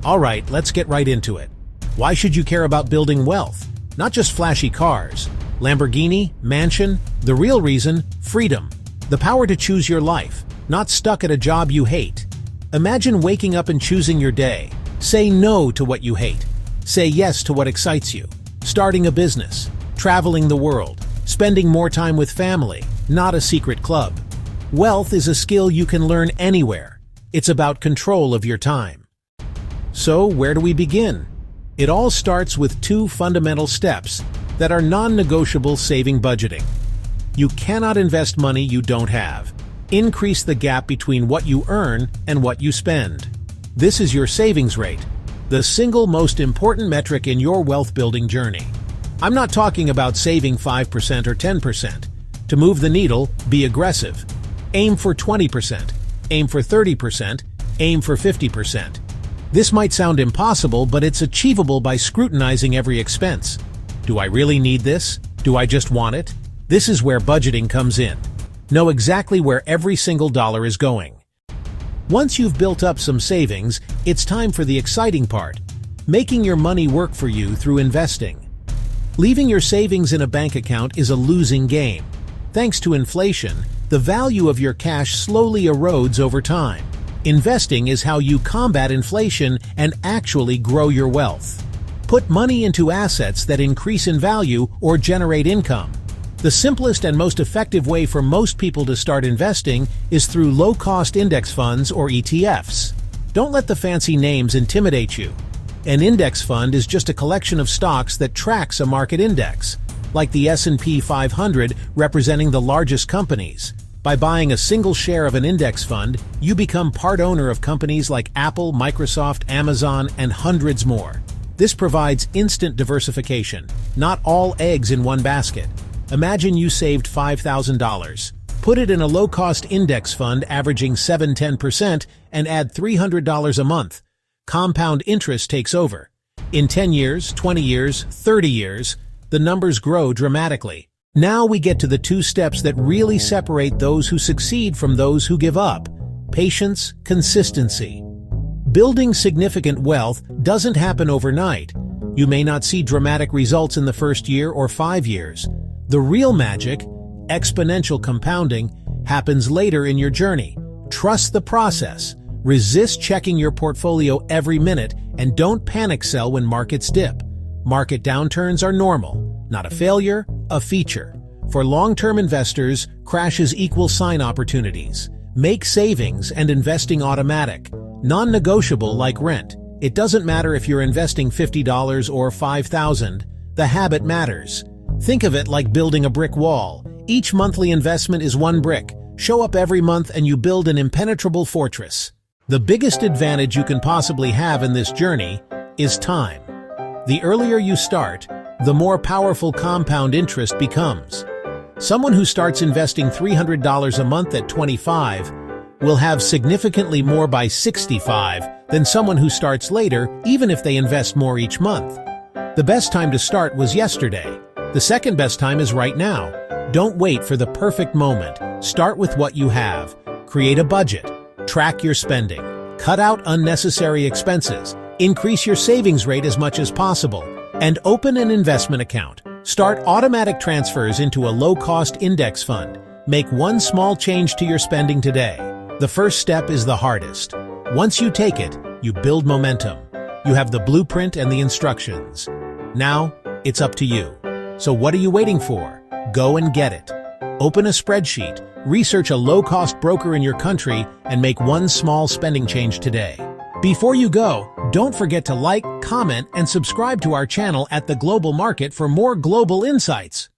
Alright, let's get right into it. Why should you care about building wealth? Not just flashy cars, Lamborghini, mansion. The real reason, freedom. The power to choose your life, not stuck at a job you hate. Imagine waking up and choosing your day. Say no to what you hate. Say yes to what excites you. Starting a business, traveling the world, spending more time with family, not a secret club. Wealth is a skill you can learn anywhere. It's about control of your time. So, where do we begin? It all starts with two fundamental steps that are non-negotiable: saving budgeting. You cannot invest money you don't have. Increase the gap between what you earn and what you spend. This is your savings rate, the single most important metric in your wealth-building journey. I'm not talking about saving 5% or 10%. To move the needle, be aggressive. Aim for 20%, aim for 30%, aim for 50%. This might sound impossible, but it's achievable by scrutinizing every expense. Do I really need this? Do I just want it? This is where budgeting comes in. Know exactly where every single dollar is going. Once you've built up some savings, it's time for the exciting part: making your money work for you through investing. Leaving your savings in a bank account is a losing game. Thanks to inflation, the value of your cash slowly erodes over time. Investing is how you combat inflation and actually grow your wealth. Put money into assets that increase in value or generate income. The simplest and most effective way for most people to start investing is through low-cost index funds or ETFs. Don't let the fancy names intimidate you. An index fund is just a collection of stocks that tracks a market index, like the S&P 500 representing the largest companies. By buying a single share of an index fund, you become part owner of companies like Apple, Microsoft, Amazon, and hundreds more. This provides instant diversification, not all eggs in one basket. Imagine you saved $5,000. Put it in a low-cost index fund averaging 7–10% and add $300 a month. Compound interest takes over. In 10 years, 20 years, 30 years, the numbers grow dramatically. Now we get to the two steps that really separate those who succeed from those who give up: patience, consistency. Building significant wealth doesn't happen overnight. You may not see dramatic results in the first year or 5 years. The real magic, exponential compounding, happens later in your journey. Trust the process. Resist checking your portfolio every minute, and don't panic sell when markets dip. Market downturns are normal, not a failure, a feature. For long-term investors, crashes equal sign opportunities. Make savings and investing automatic, non-negotiable like rent. It doesn't matter if you're investing $50 or $5,000, the habit matters. Think of it like building a brick wall. Each monthly investment is one brick. Show up every month and you build an impenetrable fortress. The biggest advantage you can possibly have in this journey is time. The earlier you start, the more powerful compound interest becomes. Someone who starts investing $300 a month at 25 will have significantly more by 65 than someone who starts later, even if they invest more each month. The best time to start was yesterday. The second best time is right now. Don't wait for the perfect moment. Start with what you have. Create a budget. Track your spending. Cut out unnecessary expenses. Increase your savings rate as much as possible. And open an investment account. Start automatic transfers into a low-cost index fund. Make one small change to your spending today. The first step is the hardest. Once you take it, you build momentum. You have the blueprint and the instructions. Now, it's up to you. So what are you waiting for? Go and get it. Open a spreadsheet, research a low-cost broker in your country, and make one small spending change today. Before you go, don't forget to like, comment, and subscribe to our channel at The Global Market for more global insights.